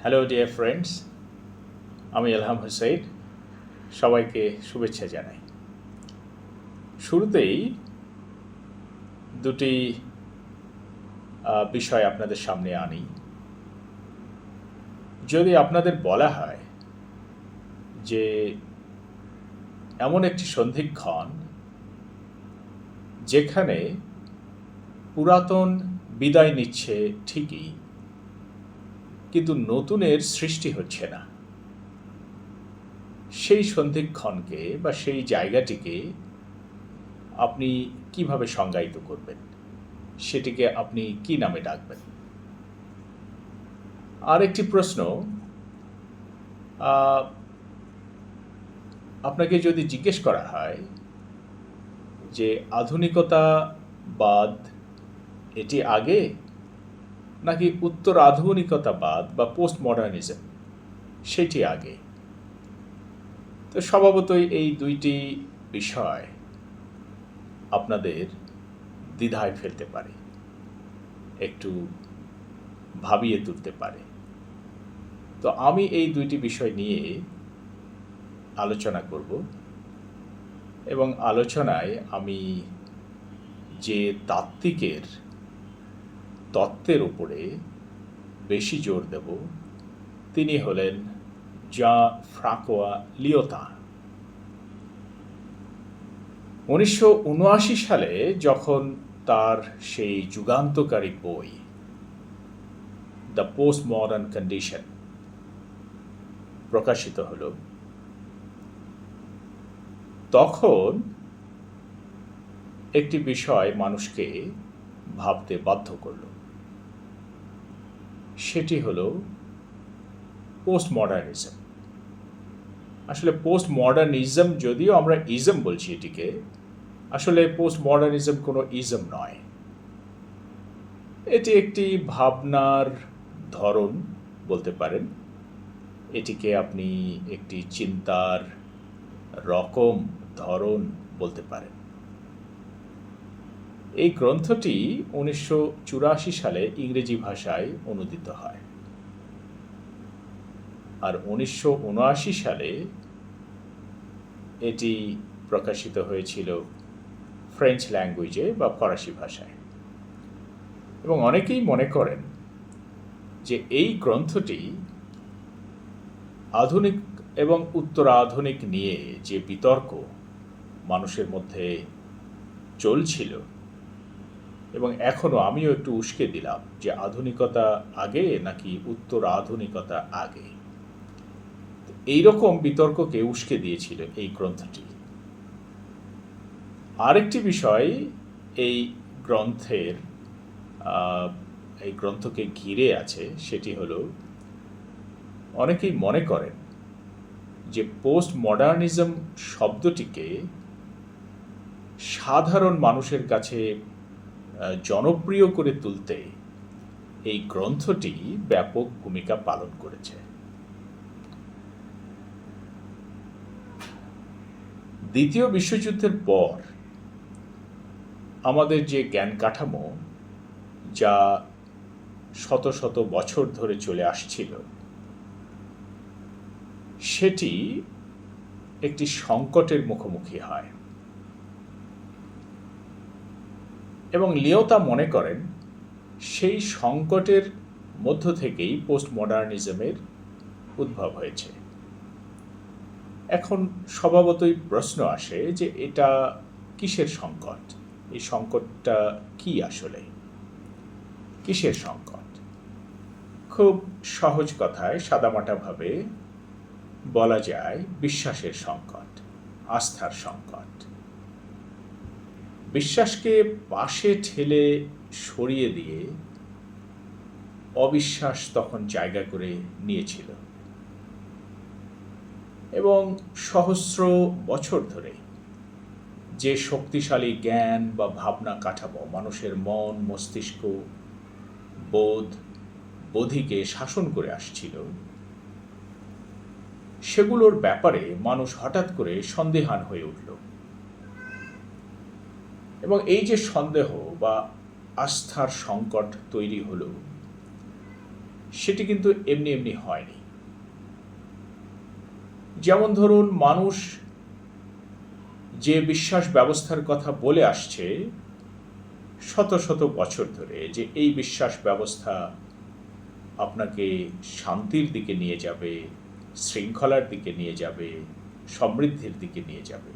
Hello dear friends, আমি এলহাম হুসাইন। সবাইকে শুভেচ্ছা জানাই। শুরুতেই দুটি বিষয় আপনাদের সামনে আনি। যদি আপনাদের বলা হয় যে এমন একটি সন্ধিক্ষণ যেখানে পুরাতন বিদায় নিচ্ছে ঠিকই, কিন্তু নতুনের সৃষ্টি হচ্ছে না, সেই সন্ধিক্ষণকে বা সেই জায়গাটিকে আপনি কিভাবে সংজ্ঞায়িত করবেন? সেটিকে আপনি কি নামে ডাকবেন? আরেকটি প্রশ্ন, আপনাকে যদি জিজ্ঞেস করা হয় যে আধুনিকতাবাদ এটি আগে নাকি উত্তর আধুনিকতাবাদ বা পোস্ট মডার্নিজম সেটি আগে, তো স্বভাবতই এই দুইটি বিষয় আপনাদের দ্বিধায় ফেলতে পারে, একটু ভাবিয়ে তুলতে পারে। তো আমি এই দুইটি বিষয় নিয়ে আলোচনা করব এবং আলোচনায় আমি যে তাত্ত্বিকের তত্ত্বের উপরে বেশি জোর দেব তিনি হলেন জ্যাঁ-ফ্রাঁকোয়া লিওতা। 1979 সালে যখন তার সেই যুগান্তকারী বই দ্য পোস্ট মডার্ন কন্ডিশন প্রকাশিত হলো, তখন একটি বিষয় মানুষকে ভাবতে বাধ্য করল। সেটি হলো পোস্ট মডার্নিজম। আসলে পোস্ট মডার্নিজম, যদিও আমরা ইজম বলছি এটিকে, আসলে পোস্ট মডার্নিজম কোনো ইজম নয়। এটি একটি ভাবনার ধরন বলতে পারেন, এটিকে আপনি একটি চিন্তার রকম ধরন বলতে পারেন। এই গ্রন্থটি 1984 সালে ইংরেজি ভাষায় অনুদিত হয়, আর 1979 সালে এটি প্রকাশিত হয়েছিল ফ্রেঞ্চ ল্যাঙ্গুয়েজে বা ফরাসি ভাষায়। এবং অনেকেই মনে করেন যে এই গ্রন্থটি আধুনিক এবং উত্তরাধুনিক নিয়ে যে বিতর্ক মানুষের মধ্যে চলছিল, এবং এখনও আমিও একটু উস্কে দিলাম যে আধুনিকতা আগে নাকি উত্তরাধুনিকতা আগে, এইরকম বিতর্ককে উস্কে দিয়েছিল এই গ্রন্থটি। আরেকটি বিষয় এই গ্রন্থকে ঘিরে আছে, সেটি হলো অনেকেই মনে করেন যে পোস্ট মডার্নিজম শব্দটিকে সাধারণ মানুষের কাছে জনপ্রিয় করে তুলতে এই গ্রন্থটি ব্যাপক ভূমিকা পালন করেছে। দ্বিতীয় বিশ্বযুদ্ধের পর আমাদের যে জ্ঞান কাঠামো, যা শত শত বছর ধরে চলে আসছিল, সেটি একটি সংকটের মুখোমুখি হয়। এবং লিওতা মনে করেন সেই সংকটের মধ্য থেকেই পোস্ট মডার্নিজমের উদ্ভব হয়েছে। এখন স্বভাবতই প্রশ্ন আসে যে এটা কিসের সংকট? এই সংকটটা কি আসলে? কিসের সংকট? খুব সহজ কথায় সাদামাটাভাবে বলা যায় বিশ্বাসের সংকট, আস্থার সংকট। বিশ্বাসকে পাশে ঠেলে সরিয়ে দিয়ে অবিশ্বাস তখন জায়গা করে নিয়েছিল, এবং সহস্র বছর ধরে যে শক্তিশালী জ্ঞান বা ভাবনা কাঠামো মানুষের মন, মস্তিষ্ক, বোধিকে শাসন করে আসছিল, সেগুলোর ব্যাপারে মানুষ হঠাৎ করে সন্দিহান হয়ে উঠল। এবং এই যে সন্দেহ বা আস্থার সংকট তৈরি হলো, সেটি কিন্তু এমনি এমনি হয়নি। যেমন ধরুন, মানুষ যে বিশ্বাস ব্যবস্থার কথা বলে আসছে শত শত বছর ধরে, যে এই বিশ্বাস ব্যবস্থা আপনাকে শান্তির দিকে নিয়ে যাবে, শৃঙ্খলার দিকে নিয়ে যাবে, সমৃদ্ধির দিকে নিয়ে যাবে,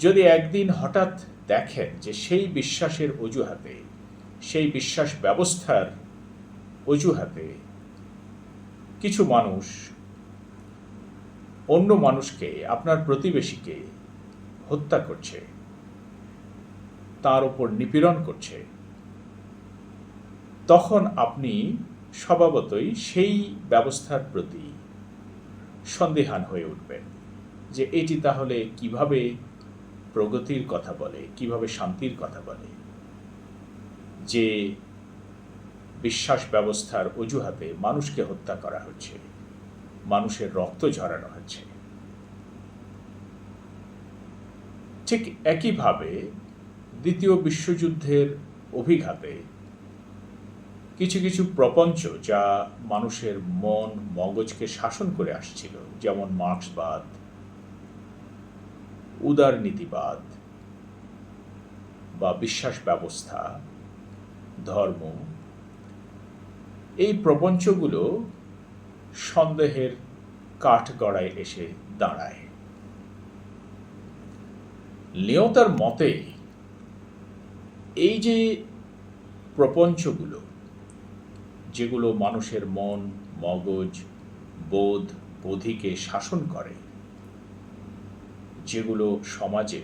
যদি একদিন হঠাৎ দেখেন যে সেই বিশ্বাসের অজুহাতে, সেই বিশ্বাস ব্যবস্থার অজুহাতে কিছু মানুষ অন্য মানুষকে, আপনার প্রতিবেশীকে হত্যা করছে, তার উপর নিপীড়ন করছে, তখন আপনি স্বভাবতই সেই ব্যবস্থার প্রতি সন্দিহান হয়ে উঠবেন যে এটি তাহলে কিভাবে প্রগতির কথা বলে, কিভাবে শান্তির কথা বলে, যে বিশ্বাস ব্যবস্থার অজুহাতে মানুষকে হত্যা করা হচ্ছে, মানুষের রক্ত ঝরানো হচ্ছে। ঠিক একইভাবে দ্বিতীয় বিশ্বযুদ্ধের অভিঘাতে কিছু কিছু প্রপঞ্চ, যা মানুষের মন মগজকে শাসন করে আসছিল, যেমন মার্ক্সবাদ, উদারনীতিবাদ বা বিশ্বাস ব্যবস্থা, ধর্ম, এই প্রপঞ্চগুলো সন্দেহের কাঠগড়ায় এসে দাঁড়ায়। লিওতার মতে এই যে প্রপঞ্চগুলো, যেগুলো মানুষের মন মগজ বোধ বোধিকে শাসন করে, যেগুলো সমাজে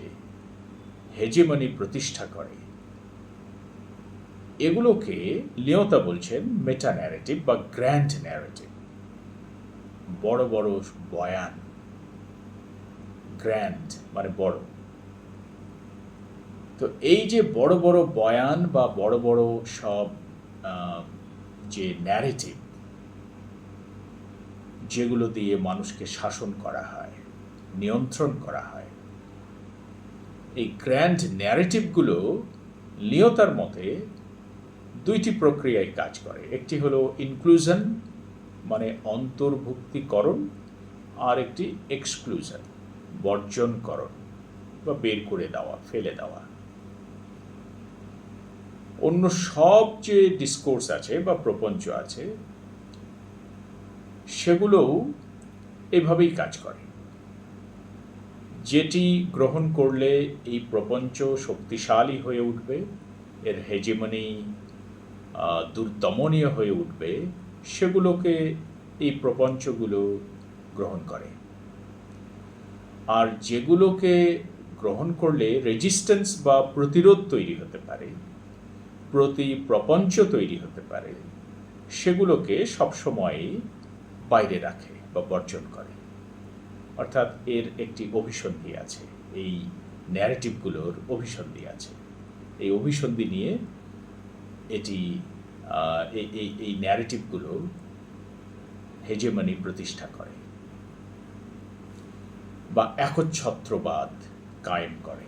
হেজেমনি প্রতিষ্ঠা করে, এগুলোকে লিওতা বলছেন মেটা ন্যারেটিভ বা গ্র্যান্ড ন্যারেটিভ। বড় বড় বয়ান, গ্র্যান্ড মানে বড়। তো এই যে বড় বড় বয়ান বা বড় বড় সব যে ন্যারেটিভ, যেগুলো দিয়ে মানুষকে শাসন করা হয়, নিয়ন্ত্রণ করা হয়, এই গ্র্যান্ড ন্যারেটিভগুলো লিওতার মতে দুইটি প্রক্রিয়ায় কাজ করে। একটি হলো ইনক্লুশন মানে অন্তর্ভুক্তিকরণ, আর একটি এক্সক্লুশন বর্জনকরণ বা বের করে দেওয়া, ফেলে দেওয়া। অন্য সব যে ডিসকোর্স আছে বা প্রপঞ্চ আছে, সেগুলোও এভাবেই কাজ করে। যেটি গ্রহণ করলে এই প্রপঞ্চ শক্তিশালী হয়ে উঠবে, এর হেজেমনি দুর্দমনীয় হয়ে উঠবে, সেগুলোকে এই প্রপঞ্চগুলো গ্রহণ করে। আর যেগুলোকে গ্রহণ করলে রেজিস্ট্যান্স বা প্রতিরোধ তৈরি হতে পারে, প্রতি প্রপঞ্চ তৈরি হতে পারে, সেগুলোকে সবসময় বাইরে রাখে বা বর্জন করে। অর্থাৎ এর একটি অভিসন্ধি আছে, এই ন্যারেটিভগুলোর অভিসন্ধি আছে। এই অভিসন্ধি নিয়ে এটি এই ন্যারেটিভগুলো হেজেমনি প্রতিষ্ঠা করে বা একচ্ছত্রবাদ কায়েম করে।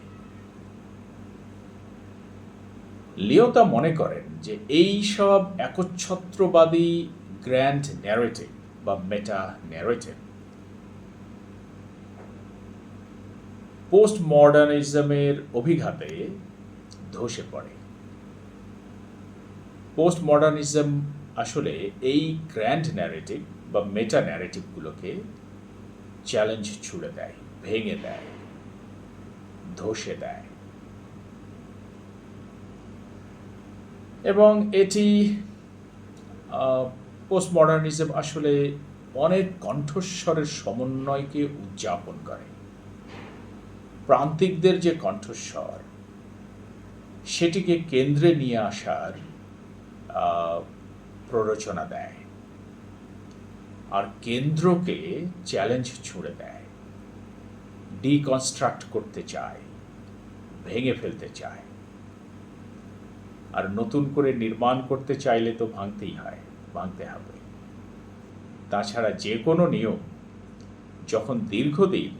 লিওতা মনে করেন যে এই সব একচ্ছত্রবাদী গ্র্যান্ড ন্যারেটিভ বা মেটা ন্যারেটিভ পোস্ট মডার্নিজমের অভিঘাতে ধসে পড়ে। পোস্ট মডার্নিজম আসলে এই গ্র্যান্ড ন্যারেটিভ বা মেটা ন্যারেটিভগুলোকে চ্যালেঞ্জ ছুড়ে দেয়, ভেঙে দেয়, ধসে দেয়। এবং এটি পোস্ট মডার্নিজম আসলে অনেক কণ্ঠস্বরের সমন্বয়কে উদযাপন করে। প্রান্তিকদের যে কণ্ঠস্বর, সেটিকে কেন্দ্রে নিয়ে আসার প্ররোচনা দেয়, আর কেন্দ্রকে চ্যালেঞ্জ ছুড়ে দেয়, ডিকনস্ট্রাক্ট করতে চায়, ভেঙে ফেলতে চায়। আর নতুন করে নির্মাণ করতে চাইলে তো ভাঙতেই হয়, ভাঙতে হবে। তাছাড়া যে কোনো নিয়ম যখন দীর্ঘদিন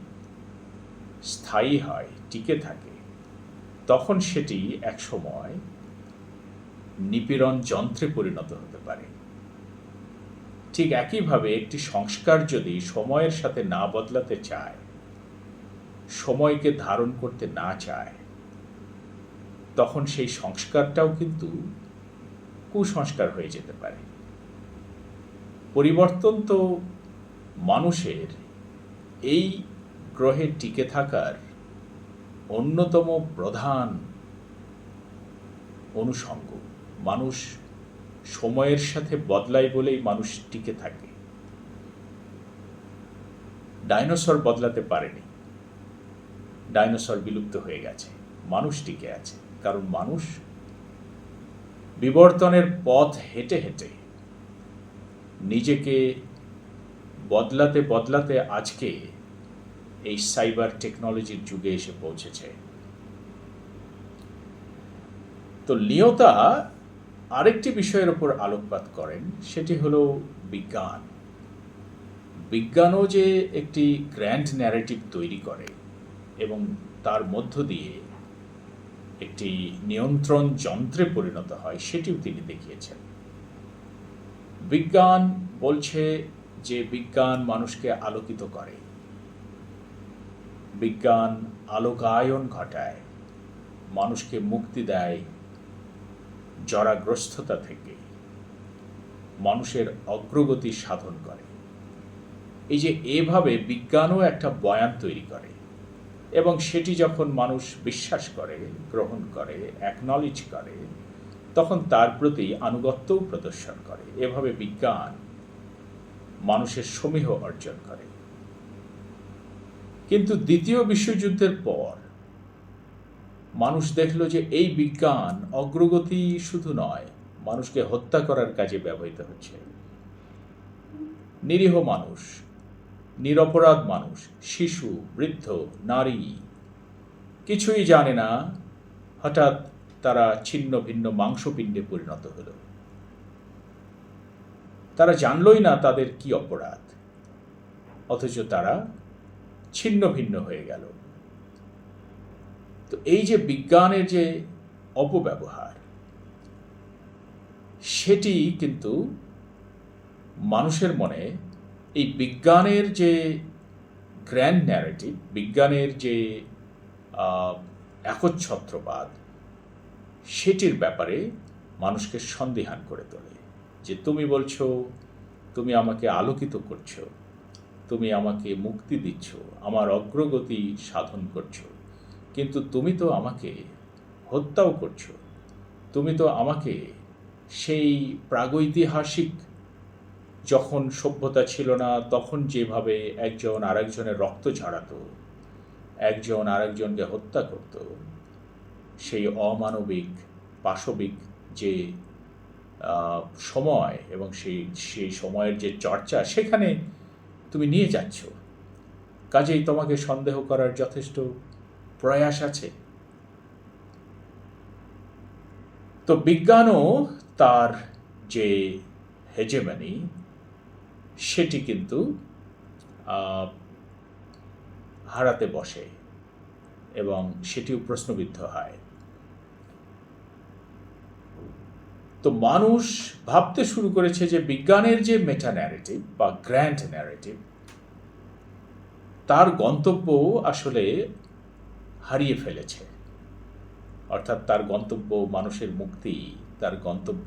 স্থায়ী হয়, টিকে থাকে, তখন সেটি একসময় নিপীড়ন যন্ত্রে পরিণত হতে পারে। ঠিক একইভাবে একটি সংস্কার যদি সময়ের সাথে না বদলাতে চায়, সময়কে ধারণ করতে না চায়, তখন সেই সংস্কারটাও কিন্তু কুসংস্কার হয়ে যেতে পারে। পরিবর্তন তো মানুষের এই গ্রহে টিকে থাকার অন্যতম প্রধান অনুষঙ্গ। মানুষ সময়ের সাথে বদলায় বলেই মানুষ টিকে থাকে। ডাইনোসর বদলাতে পারেনি, ডাইনোসর বিলুপ্ত হয়ে গেছে, মানুষ টিকে আছে, কারণ মানুষ বিবর্তনের পথ হেঁটে হেঁটে নিজেকে বদলাতে বদলাতে আজকে এই সাইবার টেকনোলজির যুগে এসে পৌঁছেছে। তো লিওতা আরেকটি বিষয়ের উপর আলোকপাত করেন, সেটি হলো বিজ্ঞান। বিজ্ঞানও যে একটি গ্র্যান্ড ন্যারেটিভ তৈরি করে এবং তার মধ্য দিয়ে একটি নিয়ন্ত্রণ যন্ত্রে পরিণত হয়, সেটিও তিনি দেখিয়েছেন। বিজ্ঞান বলছে যে বিজ্ঞান মানুষকে আলোকিত করে, বিজ্ঞান আলোকায়ন ঘটায়, মানুষকে মুক্তি দেয় জরাগ্রস্ততা থেকে, মানুষের অগ্রগতি সাধন করে। এই যে এভাবে বিজ্ঞানও একটা বয়ান তৈরি করে এবং সেটি যখন মানুষ বিশ্বাস করে, গ্রহণ করে, অ্যাকনলেজ করে, তখন তার প্রতি আনুগত্যও প্রদর্শন করে। এভাবে বিজ্ঞান মানুষের সমীহ অর্জন করে। কিন্তু দ্বিতীয় বিশ্বযুদ্ধের পর মানুষ দেখল যে এই বিজ্ঞান অগ্রগতি শুধু নয়, মানুষকে হত্যা করার কাজে ব্যবহৃত হচ্ছে। নিরীহ মানুষ, নিরপরাধ মানুষ, শিশু, বৃদ্ধ, নারী কিছুই জানে না, হঠাৎ তারা ছিন্ন ভিন্ন মাংসপিণ্ডে পরিণত হল। তারা জানলই না তাদের কি অপরাধ, অথচ তারা ছিন্ন ভিন্ন হয়ে গেল। তো এই যে বিজ্ঞানের যে অপব্যবহার, সেটি কিন্তু মানুষের মনে এই বিজ্ঞানের যে গ্র্যান্ড ন্যারেটিভ, বিজ্ঞানের যে একচ্ছত্রবাদ, সেটির ব্যাপারে মানুষকে সন্দিহান করে তোলে। যে তুমি বলছো তুমি আমাকে আলোকিত করছো, তুমি আমাকে মুক্তি দিচ্ছ, আমার অগ্রগতি সাধন করছো, কিন্তু তুমি তো আমাকে হত্যাও করছো। তুমি তো আমাকে সেই প্রাগৈতিহাসিক যখন সভ্যতা ছিল না, তখন যেভাবে একজন আরেকজনের রক্ত ঝরাতো, একজন আরেকজনকে হত্যা করত, সেই অমানবিক পাশবিক যে সময় এবং সেই সময়ের যে চর্চা, সেখানে তুমি নিয়ে যাচ্ছ। কাজেই তোমাকে সন্দেহ করার যথেষ্ট প্রয়াস আছে। তো বিজ্ঞানও তার যে হেজেমনি, সেটি কিন্তু হারাতে বসে এবং সেটিও প্রশ্নবিদ্ধ হয়। তো মানুষ ভাবতে শুরু করেছে যে বিজ্ঞানের যে মেটা ন্যারেটিভ বা গ্র্যান্ড ন্যারেটিভ, তার গন্তব্য আসলে হারিয়ে ফেলেছে। অর্থাৎ তার গন্তব্য মানুষের মুক্তি, তার গন্তব্য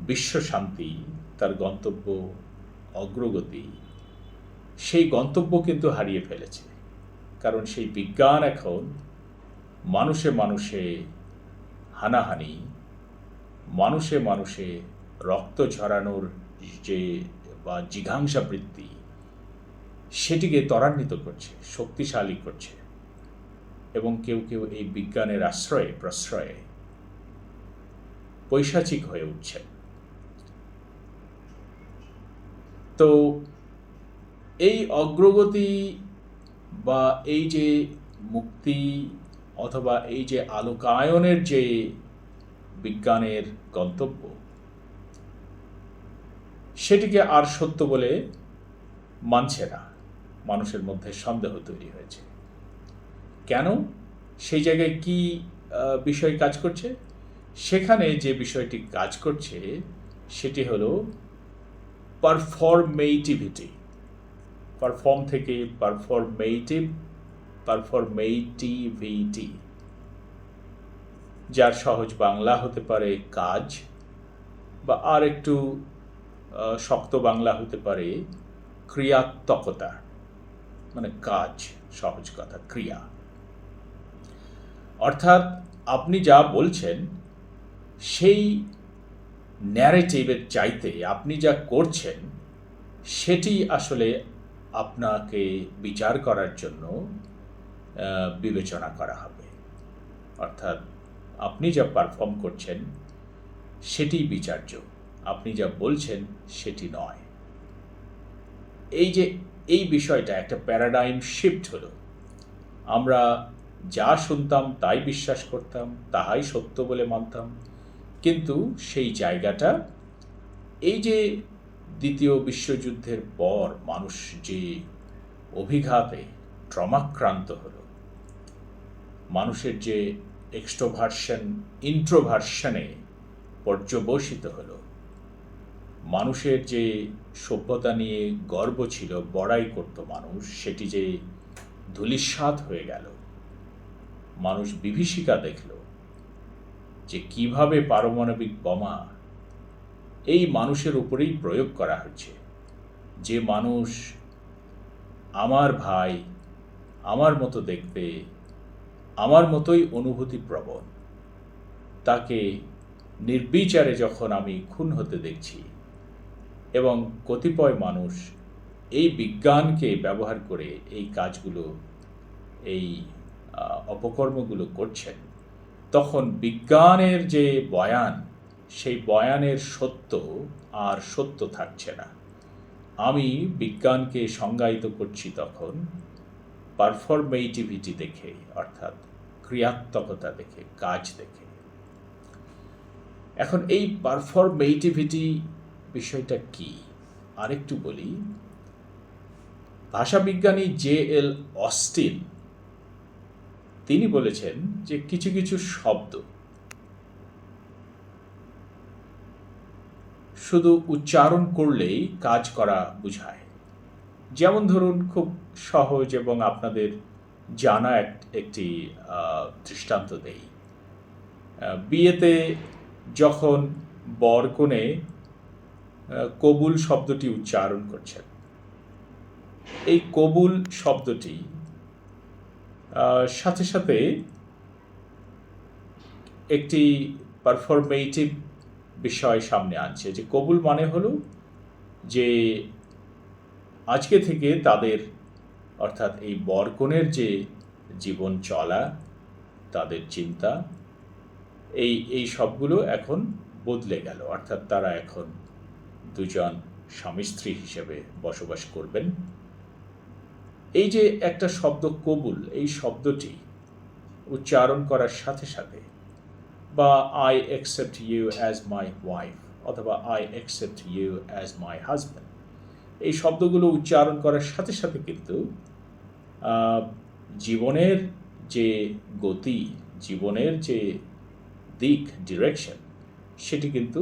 বিশ্ব শান্তি, তার গন্তব্য অগ্রগতি, সেই গন্তব্য কিন্তু হারিয়ে ফেলেছে। কারণ সেই বিজ্ঞান এখন মানুষে মানুষে হানাহানি, মানুষে মানুষে রক্ত ঝরানোর যে বা জিঘাংসা বৃত্তি, সেটিকে ত্বরান্বিত করছে, শক্তিশালী করছে। এবং কেউ কেউ এই বিজ্ঞানের আশ্রয়ে প্রশ্রয়ে পৈশাচিক হয়ে উঠছে। তো এই অগ্রগতি বা এই যে মুক্তি অথবা এই যে আলোকায়নের যে বিজ্ঞানের গন্তব্য, সেটিকে আর সত্য বলে মানছে না। মানুষের মধ্যে সন্দেহ তৈরি হয়েছে। কেন? সেই জায়গায় কি বিষয় কাজ করছে? সেখানে যে বিষয়টি কাজ করছে সেটি হলো পারফরমেটিভিটি, পারফর্ম থেকে পারফরমেটিভিটি, যার সহজ বাংলা হতে পারে কাজ, বা আর একটু শক্ত বাংলা হতে পারে ক্রিয়াত্মকতা, মানে কাজ, সহজ কথা, ক্রিয়া। অর্থাৎ আপনি যা বলছেন সেই ন্যারেটিভের চাইতে আপনি যা করছেন সেটি আসলে আপনাকে বিচার করার জন্য বিবেচনা করা হবে। অর্থাৎ আপনি যা পারফর্ম করছেন সেটি বিচার্য, আপনি যা বলছেন সেটি নয়। এই বিষয়টা একটা প্যারাডাইম শিফট হলো। আমরা যা শুনতাম তাই বিশ্বাস করতাম, তাহাই সত্য বলে মানতাম, কিন্তু সেই জায়গাটা এই যে দ্বিতীয় বিশ্বযুদ্ধের পর মানুষ যে অভিঘাতে ট্রমাক্রান্ত হলো, মানুষের যে এক্সট্রোভার্সন ইন্ট্রোভার্সনে পর্যবসিত হলো, মানুষের যে সভ্যতা নিয়ে গর্ব ছিল, বড়াই করত মানুষ, সেটি যে ধূলিসাৎ হয়ে গেল। মানুষ বিভীষিকা দেখল যে কিভাবে পারমাণবিক বোমা এই মানুষের উপরেই প্রয়োগ করা হচ্ছে। যে মানুষ আমার ভাই, আমার মতো দেখতে, আমার মতোই অনুভূতি প্রবণ, তাকে নির্বিচারে যখন আমি খুন হতে দেখছি, এবং কতিপয় মানুষ এই বিজ্ঞানকে ব্যবহার করে এই কাজগুলো, এই অপকর্মগুলো করছেন, তখন বিজ্ঞানের যে বয়ান, সেই বয়ানের সত্য আর সত্য থাকছে না। আমি বিজ্ঞানকে সংজ্ঞায়িত করছি তখন পারফরমেটিভিটি দেখে, অর্থাৎ ক্রিয়াত্মকতা দেখে, কাজ দেখে। এখন এই পারফরমেটিভিটি বিষয়টা কি আরেকটু বলি। ভাষাবিজ্ঞানী জে.এল. অস্টিন তিনি বলেছেন যে কিছু কিছু শব্দ শুধু উচ্চারণ করলেই কাজ করা বোঝায়। যেমন ধরুন, খুব সহজ এবং আপনাদের জানা একটি দৃষ্টান্ত দেই। বিয়েতে যখন বর কনে কবুল শব্দটি উচ্চারণ করছেন, এই কবুল শব্দটি সাথে সাথে একটি পারফরমেটিভ বিষয় সামনে আনছে, যে কবুল মানে হলো যে আজকে থেকে তাদের, অর্থাৎ এই বরকনের যে জীবন চলা, তাদের চিন্তা, এই সবগুলো এখন বদলে গেল। অর্থাৎ তারা এখন দুজন স্বামী স্ত্রী হিসেবে বসবাস করবেন। এই যে একটা শব্দ কবুল, এই শব্দটি উচ্চারণ করার সাথে সাথে, বা I accept you as my wife অথবা I accept you as my husband, এই শব্দগুলো উচ্চারণ করার সাথে সাথে কিন্তু জীবনের যে গতি, জীবনের যে দিক, ডিরেকশন, সেটি কিন্তু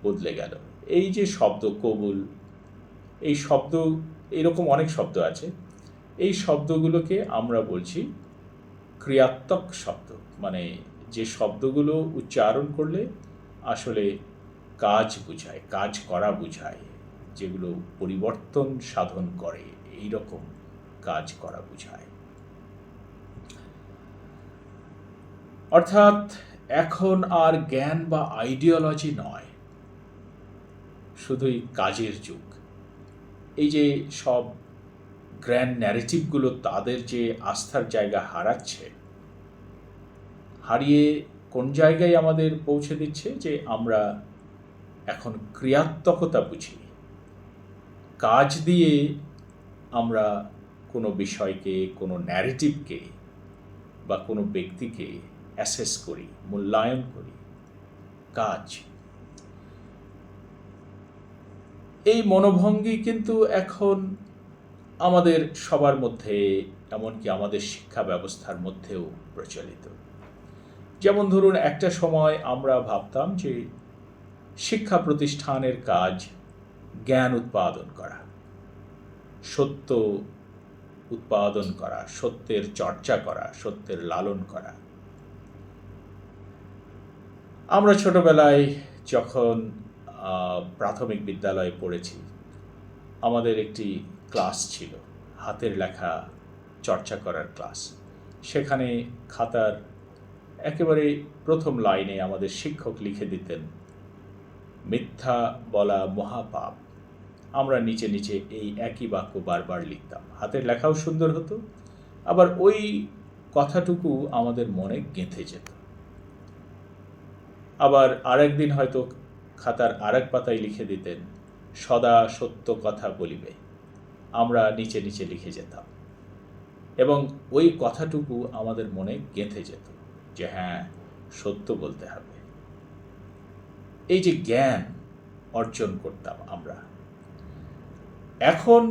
বদলে গেল। এই যে শব্দ কবুল, এই শব্দ, এরকম অনেক শব্দ আছে, এই শব্দগুলোকে আমরা বলছি ক্রিয়াত্মক শব্দ, মানে যে শব্দগুলো উচ্চারণ করলে আসলে কাজ বোঝায়, কাজ করা বোঝায়, যেগুলো পরিবর্তন সাধন করে, এই রকম কাজ করা বোঝায়। অর্থাৎ এখন আর জ্ঞান বা আইডিওলজি নয়, শুধুই কাজের যুগ। এই যে সব গ্র্যান্ড ন্যারেটিভগুলো তাদের যে আস্থার জায়গা হারাচ্ছে, হারিয়ে কোন জায়গায় আমাদের পৌঁছে দিচ্ছে, যে আমরা এখন ক্রিয়াত্মকতা বুঝি। কাজ দিয়ে আমরা কোনো বিষয়কে, কোনো ন্যারেটিভকে বা কোনো ব্যক্তিকে অ্যাসেস করি, মূল্যায়ন করি। কাজ, এই মনোভঙ্গি কিন্তু এখন আমাদের সবার মধ্যে, এমনকি আমাদের শিক্ষা ব্যবস্থার মধ্যেও প্রচলিত। যেমন ধরুন, একটা সময় আমরা ভাবতাম যে শিক্ষা প্রতিষ্ঠানের কাজ জ্ঞান উৎপাদন করা, সত্য উৎপাদন করা, সত্যের চর্চা করা, সত্যের লালন করা। আমরা ছোটবেলায় যখন প্রাথমিক বিদ্যালয়ে পড়েছি, আমাদের একটি ক্লাস ছিল, হাতের লেখা চর্চা করার ক্লাস। সেখানে খাতার একেবারে প্রথম লাইনে আমাদের শিক্ষক লিখে দিতেন, মিথ্যা বলা মহাপাপ। আমরা নিচে নিচে এই একই বাক্য বারবার লিখতাম। হাতের লেখাও সুন্দর হতো, আবার ওই কথাটুকু আমাদের মনে গেঁথে যেত। আবার আরেক দিন হয়তো খাতার আরেক পাতায় লিখে দিতেন, সদা সত্য কথা বলিবে। আমরা নিচে নিচে লিখে যেতাম এবং ওই কথাটুকু আমাদের মনে গেঁথে যেত যে হ্যাঁ, সত্য বলতে হবে। এই যে জ্ঞান অর্জন করতাম আমরা, এখন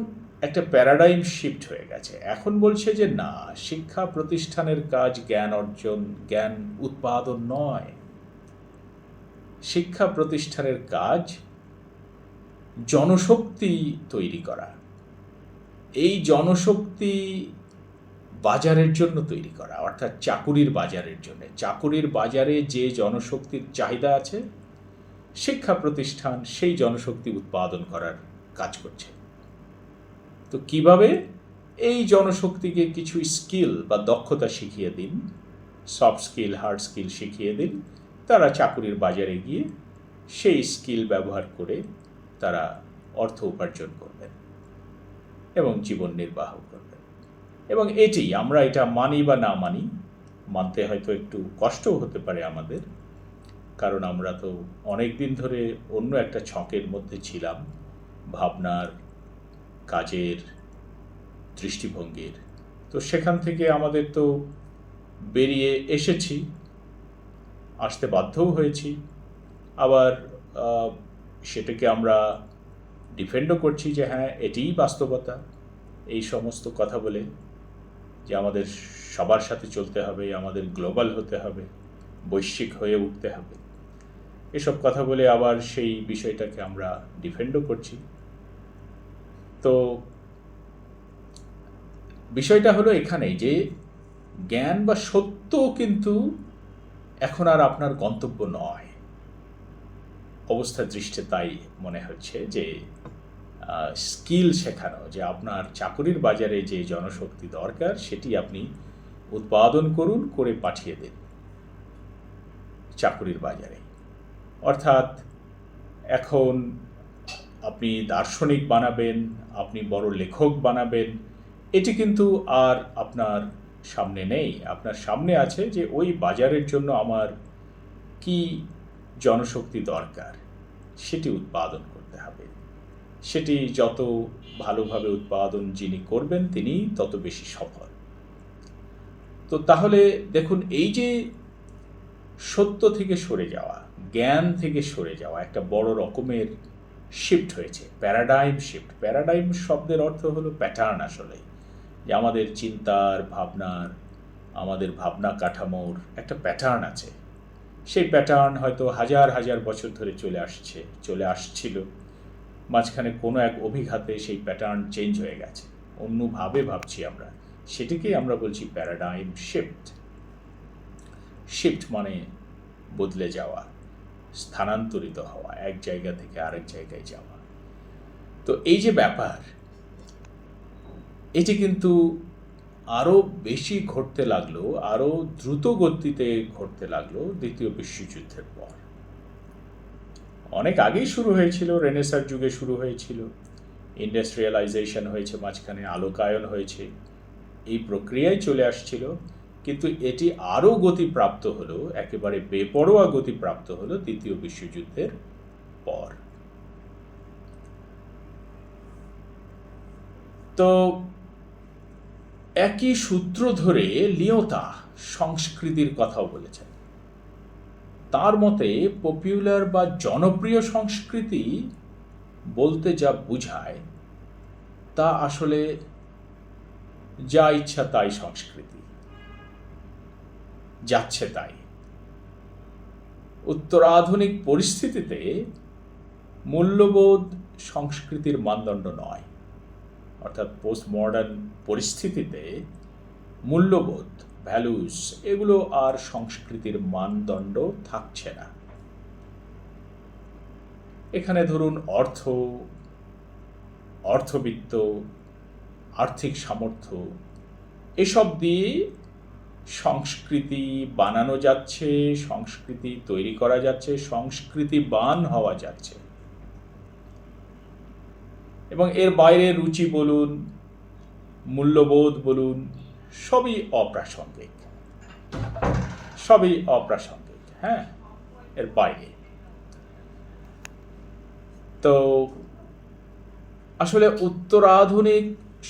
একটা প্যারাডাইম শিফট হয়ে গেছে। এখন বলছে যে না, শিক্ষা প্রতিষ্ঠানের কাজ জ্ঞান অর্জন, জ্ঞান উৎপাদন নয়। শিক্ষা প্রতিষ্ঠানের কাজ জনশক্তি তৈরি করা। এই জনশক্তি বাজারের জন্য তৈরি করা, অর্থাৎ চাকুরির বাজারের জন্য। চাকুরির বাজারে যে জনশক্তির চাহিদা আছে, শিক্ষা প্রতিষ্ঠান সেই জনশক্তি উৎপাদন করার কাজ করছে। তো কিভাবে? এই জনশক্তিকে কিছু স্কিল বা দক্ষতা শিখিয়ে দিন, সফট স্কিল, হার্ড স্কিল শিখিয়ে দিন, তারা চাকুরির বাজারে গিয়ে সেই স্কিল ব্যবহার করে তারা অর্থ উপার্জন করবেন এবং জীবন নির্বাহ করবেন। এবং এটি আমরা এটা মানি বা না মানি, মানতে হয়তো একটু কষ্টও হতে পারে আমাদের, কারণ আমরা তো অনেক দিন ধরে অন্য একটা ছকের মধ্যে ছিলাম, ভাবনার, কাজের, দৃষ্টিভঙ্গির। তো সেখান থেকে আমাদের তো বেরিয়ে এসেছি, আসতে বাধ্যও হয়েছি। আবার সেটাকে আমরা ডিফেন্ডও করছি যে হ্যাঁ, এটিই বাস্তবতা। এই সমস্ত কথা বলে যে আমাদের সবার সাথে চলতে হবে, আমাদের গ্লোবাল হতে হবে, বৈশ্বিক হয়ে উঠতে হবে, এসব কথা বলে আবার সেই বিষয়টাকে আমরা ডিফেন্ডও করছি। তো বিষয়টা হলো এখানেই যে জ্ঞান বা সত্য কিন্তু এখন আর আপনার গন্তব্য নয়। অবস্থা দৃষ্টে তাই মনে হচ্ছে যে স্কিল শেখানো, যে আপনার চাকুরির বাজারে যে জনশক্তি দরকার সেটি আপনি উৎপাদন করুন, করে পাঠিয়ে দিন চাকুরির বাজারে। অর্থাৎ এখন আপনি দার্শনিক বানাবেন, আপনি বড় লেখক বানাবেন, এটি কিন্তু আর আপনার সামনে নেই। আপনার সামনে আছে যে ওই বাজারের জন্য আমার কি জনশক্তি দরকার সেটি উৎপাদন করতে হবে। সেটি যত ভালোভাবে উৎপাদন যিনি করবেন তিনি তত বেশি সফল। তো তাহলে দেখুন, এই যে সত্য থেকে সরে যাওয়া, জ্ঞান থেকে সরে যাওয়া একটা বড় রকমের শিফট হয়েছে, প্যারাডাইম শিফট। প্যারাডাইম শব্দের অর্থ হলো প্যাটার্ন। আসলে যে আমাদের চিন্তার, ভাবনার, আমাদের ভাবনা কাঠামোর একটা প্যাটার্ন আছে। সেই প্যাটার্ন হয়তো হাজার হাজার বছর ধরে চলে আসছিল। মাঝখানে কোনো এক অভিঘাতে সেই প্যাটার্ন চেঞ্জ হয়ে গেছে, অন্যভাবে ভাবছি আমরা, সেটিকেই আমরা বলছি প্যারাডাইম শিফট। শিফট মানে বদলে যাওয়া, স্থানান্তরিত হওয়া, এক জায়গা থেকে আরেক জায়গায় যাওয়া। তো এই যে ব্যাপার, এটি কিন্তু আরও বেশি ঘটতে লাগলো, আরও দ্রুত গতিতে ঘটতে লাগলো দ্বিতীয় বিশ্বযুদ্ধের পর। অনেক আগেই শুরু হয়েছিল, রেনেসার যুগে শুরু হয়েছিল, ইন্ডাস্ট্রিয়ালাইজেশন হয়েছে, মাঝখানে আলোকায়ন হয়েছে, এই প্রক্রিয়ায় চলে আসছিল। কিন্তু এটি আরও গতিপ্রাপ্ত হলো, একেবারে বেপরোয়া গতিপ্রাপ্ত হলো দ্বিতীয় বিশ্বযুদ্ধের পর। তো একই সূত্র ধরে লিওতা সংস্কৃতির কথাও বলেছেন। তার মতে পপুলার বা জনপ্রিয় সংস্কৃতি বলতে যা বোঝায় তা আসলে যা ইচ্ছা তাই সংস্কৃতি, যাচ্ছে তাই। উত্তরাধুনিক পরিস্থিতিতে মূল্যবোধ সংস্কৃতির মানদণ্ড নয়। অর্থাৎ পোস্ট মডার্ন পরিস্থিতিতে মূল্যবোধ, ভ্যালুস এগুলো আর সংস্কৃতির মানদণ্ড থাকছে না। এখানে ধরুন অর্থবিত্ত, আর্থিক সামর্থ্য এসব দিয়ে সংস্কৃতি বানানো যাচ্ছে, সংস্কৃতি তৈরি করা যাচ্ছে, সংস্কৃতিবান হওয়া যাচ্ছে। এবং এর বাইরে রুচি বলুন, মূল্যবোধ বলুন, সবই অপ্রাসঙ্গিক, হ্যাঁ, এর বাইরে। তো আসলে উত্তরাধুনিক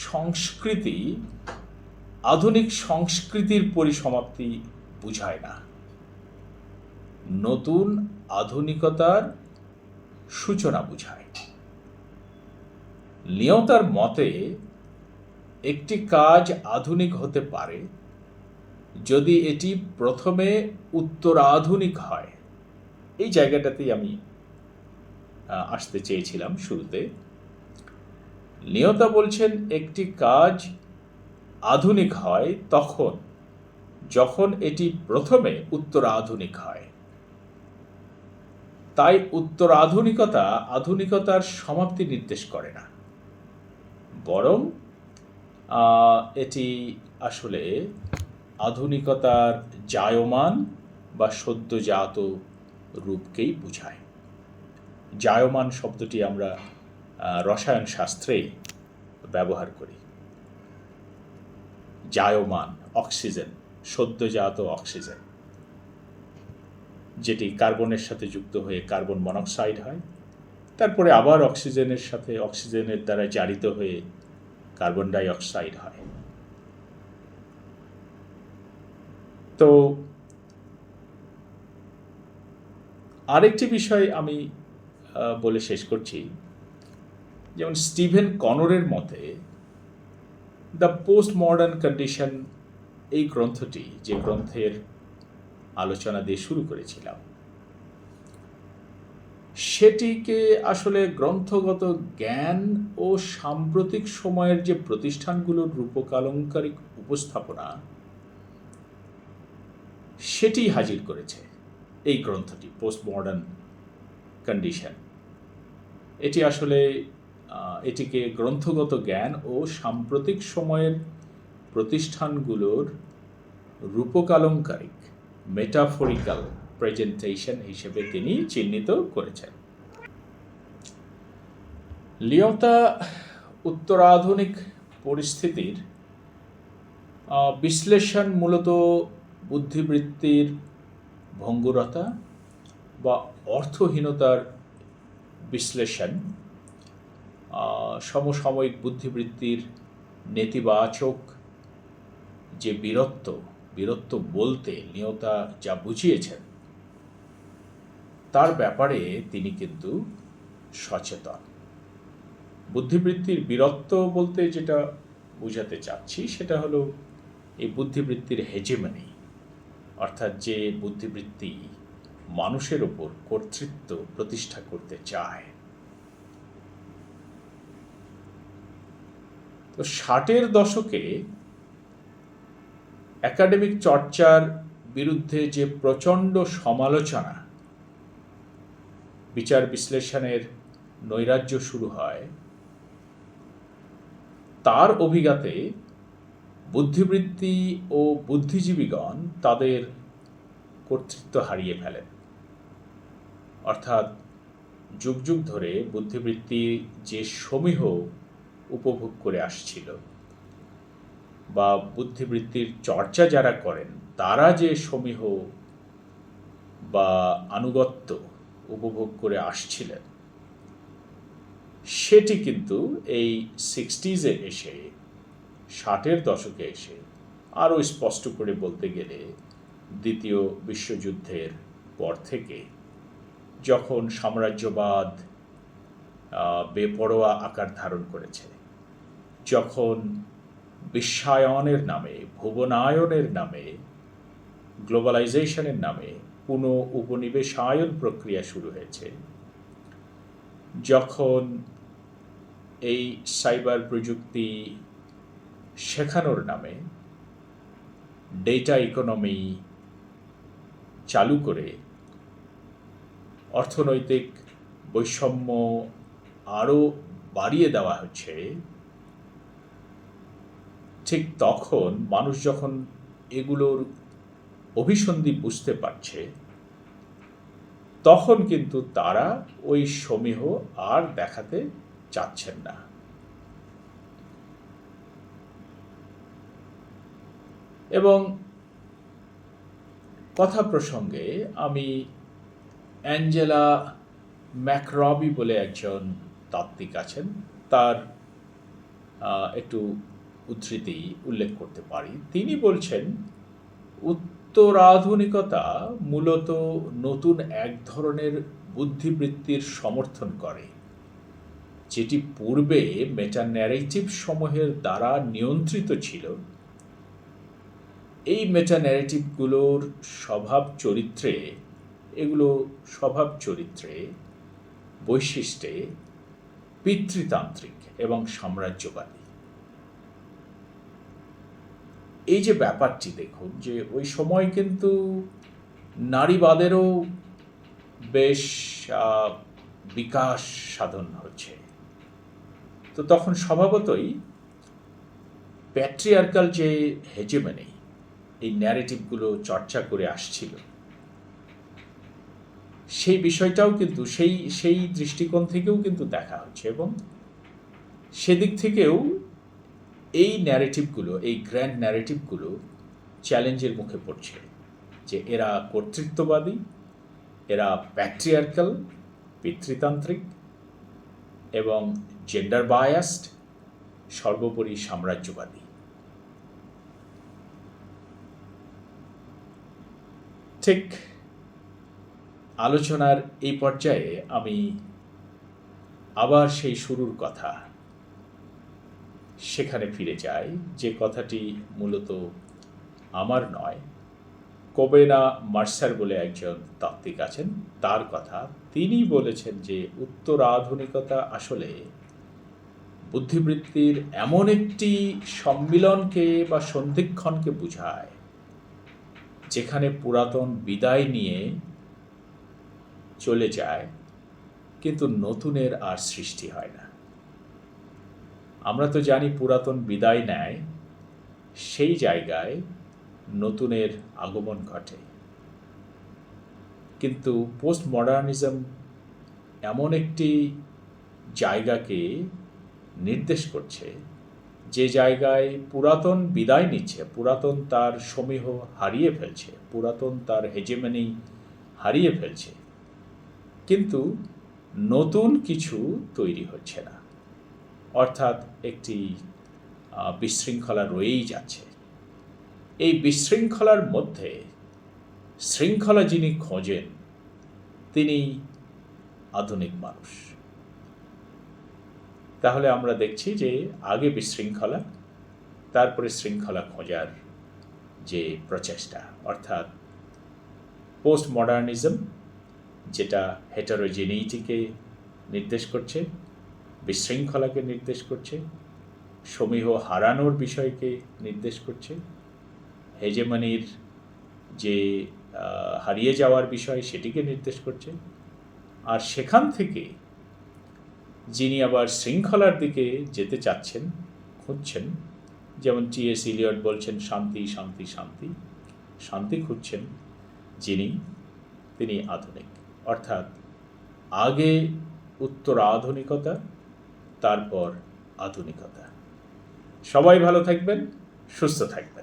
সংস্কৃতি আধুনিক সংস্কৃতির পরিসমাপ্তি বুঝায় না, নতুন আধুনিকতার সূচনা বুঝায়। লিওতার মতে একটি কাজ আধুনিক হতে পারে যদি এটি প্রথমে উত্তরাধুনিক হয়। এই জায়গাটাতেই আমি আসতে চেয়েছিলাম শুরুতে। লিওতা বলছেন একটি কাজ আধুনিক হয় যখন এটি প্রথমে উত্তরাধুনিক হয়। তাই উত্তরাধুনিকতা আধুনিকতার সমাপ্তি নির্দেশ করে না, বরং এটি আসলে আধুনিকতার জায়মান বা সদ্যজাত রূপকেই বোঝায়। জায়মান শব্দটি আমরা রসায়ন শাস্ত্রে ব্যবহার করি। জায়মান অক্সিজেন, সদ্যজাত অক্সিজেন, যেটি কার্বনের সাথে যুক্ত হয়ে কার্বন মনোক্সাইড হয়, তারপরে আবার অক্সিজেনের দ্বারা জারিত হয়ে কার্বন ডাই অক্সাইড হয়। তো আরেকটি বিষয় আমি বলে শেষ করছি, যেমন স্টিভেন কনরের মতে দ্য পোস্ট মডার্ন কন্ডিশন, এই গ্রন্থটি যে গ্রন্থের আলোচনা দিয়ে শুরু করেছিলাম, সেটিকে আসলে গ্রন্থগত জ্ঞান ও সাম্প্রতিক সময়ের যে প্রতিষ্ঠানগুলোর রূপকালঙ্কারিক উপস্থাপনা, সেটি হাজির করেছে এই গ্রন্থটি পোস্ট মডার্ন কন্ডিশন। এটি আসলে এটিকে গ্রন্থগত জ্ঞান ও সাম্প্রতিক সময়ের প্রতিষ্ঠানগুলোর রূপকালঙ্কারিক মেটাফরিক্যাল প্রেজেন্টেশন হিসেবে তিনি চিহ্নিত করেছেন। লিওতা উত্তরাধুনিক পরিস্থিতির বিশ্লেষণ মূলত বুদ্ধিবৃত্তির ভঙ্গুরতা বা অর্থহীনতার বিশ্লেষণ, সমসাময়িক বুদ্ধিবৃত্তির নেতিবাচক যে বীরত্ব বলতে লিওতা যা বুঝিয়েছেন তার ব্যাপারে তিনি কিন্তু সচেতন। বুদ্ধিবৃত্তির বীরত্ব বলতে যেটা বোঝাতে চাচ্ছি সেটা হলো এই বুদ্ধিবৃত্তির হেজেমনি, অর্থাৎ যে বুদ্ধিবৃত্তি মানুষের ওপর কর্তৃত্ব প্রতিষ্ঠা করতে চায়। তো 60-এর দশকে একাডেমিক চর্চার বিরুদ্ধে যে প্রচণ্ড সমালোচনা, বিচার বিশ্লেষণের নৈরাজ্য শুরু হয়, তার অভিঘাতে বুদ্ধিবৃত্তি ও বুদ্ধিজীবীগণ তাদের কর্তৃত্ব হারিয়ে ফেলেন। অর্থাৎ যুগ যুগ ধরে বুদ্ধিবৃত্তি যে সমীহ উপভোগ করে আসছিল বা বুদ্ধিবৃত্তির চর্চা যারা করেন তারা যে সমীহ বা আনুগত্য উপভোগ করে আসছিলেন, সেটি কিন্তু এই 60s-এ এসে, 60-এর দশকে এসে আরও স্পষ্ট করে বলতে গেলে দ্বিতীয় বিশ্বযুদ্ধের পর থেকে, যখন সাম্রাজ্যবাদ বেপরোয়া আকার ধারণ করেছে, যখন বিশ্বায়নের নামে, ভুবনায়নের নামে, গ্লোবালাইজেশনের নামে উপনিবেশায়ন প্রক্রিয়া শুরু হয়েছে, যখন এই সাইবার প্রযুক্তি শেখানোর নামে ডেটা ইকোনমি চালু করে অর্থনৈতিক বৈষম্য আরও বাড়িয়ে দেওয়া হচ্ছে, ঠিক তখন মানুষ যখন এগুলোর অভিসন্ধি বুঝতে পারছে, তখন কিন্তু তারা ওই সমীহ আর দেখাতে চাচ্ছেন না। এবং কথা প্রসঙ্গে আমি অ্যাঞ্জেলা ম্যাকরবি বলে একজন তাত্ত্বিক আছেন, তার একটু উদ্ধৃতি উল্লেখ করতে পারি। তিনি বলছেন, উত্তরাধুনিকতা মূলত নতুন এক ধরনের বুদ্ধিবৃত্তির সমর্থন করে, যেটি পূর্বে মেটা ন্যারেটিভ সমূহের দ্বারা নিয়ন্ত্রিত ছিল। এই মেটা ন্যারেটিভগুলোর স্বভাব চরিত্রে বৈশিষ্ট্যে পিতৃতান্ত্রিক এবং সাম্রাজ্যবাদী। এই যে ব্যাপারটি দেখুন, যে ওই সময় কিন্তু নারীবাদেরও বেশ বিকাশ সাধন হচ্ছে। তো তখন স্বভাবতই প্যাট্রিয়ার্কাল যে হেজেমনি, এই ন্যারেটিভগুলো চর্চা করে আসছিল, সেই বিষয়টাও কিন্তু সেই দৃষ্টিকোণ থেকেও কিন্তু দেখা হচ্ছে। এবং সেদিক থেকেও এই ন্যারেটিভগুলো, এই গ্র্যান্ড ন্যারেটিভগুলো চ্যালেঞ্জের মুখে পড়ছে, যে এরা কর্তৃত্ববাদী, এরা প্যাট্রিয়ার্কাল, পিতৃতান্ত্রিক এবং জেন্ডার বায়াসড, সর্বোপরি সাম্রাজ্যবাদী। ঠিক আলোচনার এই পর্যায়ে আমি আবার সেই শুরুর কথা, সেখানে ফিরে যাই, যে কথাটি মূলত আমার নয়, কোবেনা মার্সার বলে একজন তাত্ত্বিক আছেন, তার কথা। তিনি বলেছেন যে উত্তরাধুনিকতা আসলে বুদ্ধিবৃত্তির এমন একটি সম্মিলনকে বা সন্ধিক্ষণকে বোঝায়, যেখানে পুরাতন বিদায় নিয়ে চলে যায়, কিন্তু নতুনের আর সৃষ্টি হয় না। আমরা তো জানি পুরাতন বিদায় নেয়, সেই জায়গায় নতুনের আগমন ঘটে। কিন্তু পোস্ট মডার্নিজম এমন একটি জায়গাকে নির্দেশ করছে, যে জায়গায় পুরাতন বিদায় নিচ্ছে, পুরাতন তার সমীহ হারিয়ে ফেলছে, পুরাতন তার হেজেমনি হারিয়ে ফেলছে, কিন্তু নতুন কিছু তৈরি হচ্ছে না। অর্থাৎ একটি বিশৃঙ্খলা রয়েই যাচ্ছে। এই বিশৃঙ্খলার মধ্যে শৃঙ্খলা যিনি খোঁজেন, তিনি আধুনিক মানুষ। তাহলে আমরা দেখছি যে আগে বিশৃঙ্খলা, তারপরে শৃঙ্খলা খোঁজার যে প্রচেষ্টা, অর্থাৎ পোস্ট মডার্নিজম, যেটা হেটারোজেনিটিকে নির্দেশ করছে, বিশৃঙ্খলাকে নির্দেশ করছে, সমীহ হারানোর বিষয়কে নির্দেশ করছে, হেজেমনির যে হারিয়ে যাওয়ার বিষয় সেটিকে নির্দেশ করছে। আর সেখান থেকে যিনি আবার শৃঙ্খলার দিকে যেতে চাচ্ছেন, খুঁজছেন, যেমন টি.এস. ইলিয়ট বলছেন শান্তি শান্তি শান্তি, শান্তি খুঁজছেন তিনি আধুনিক। অর্থাৎ আগে উত্তরাধুনিকতা, তারপর আধুনিকতা। সবাই ভালো থাকবেন, সুস্থ থাকবেন।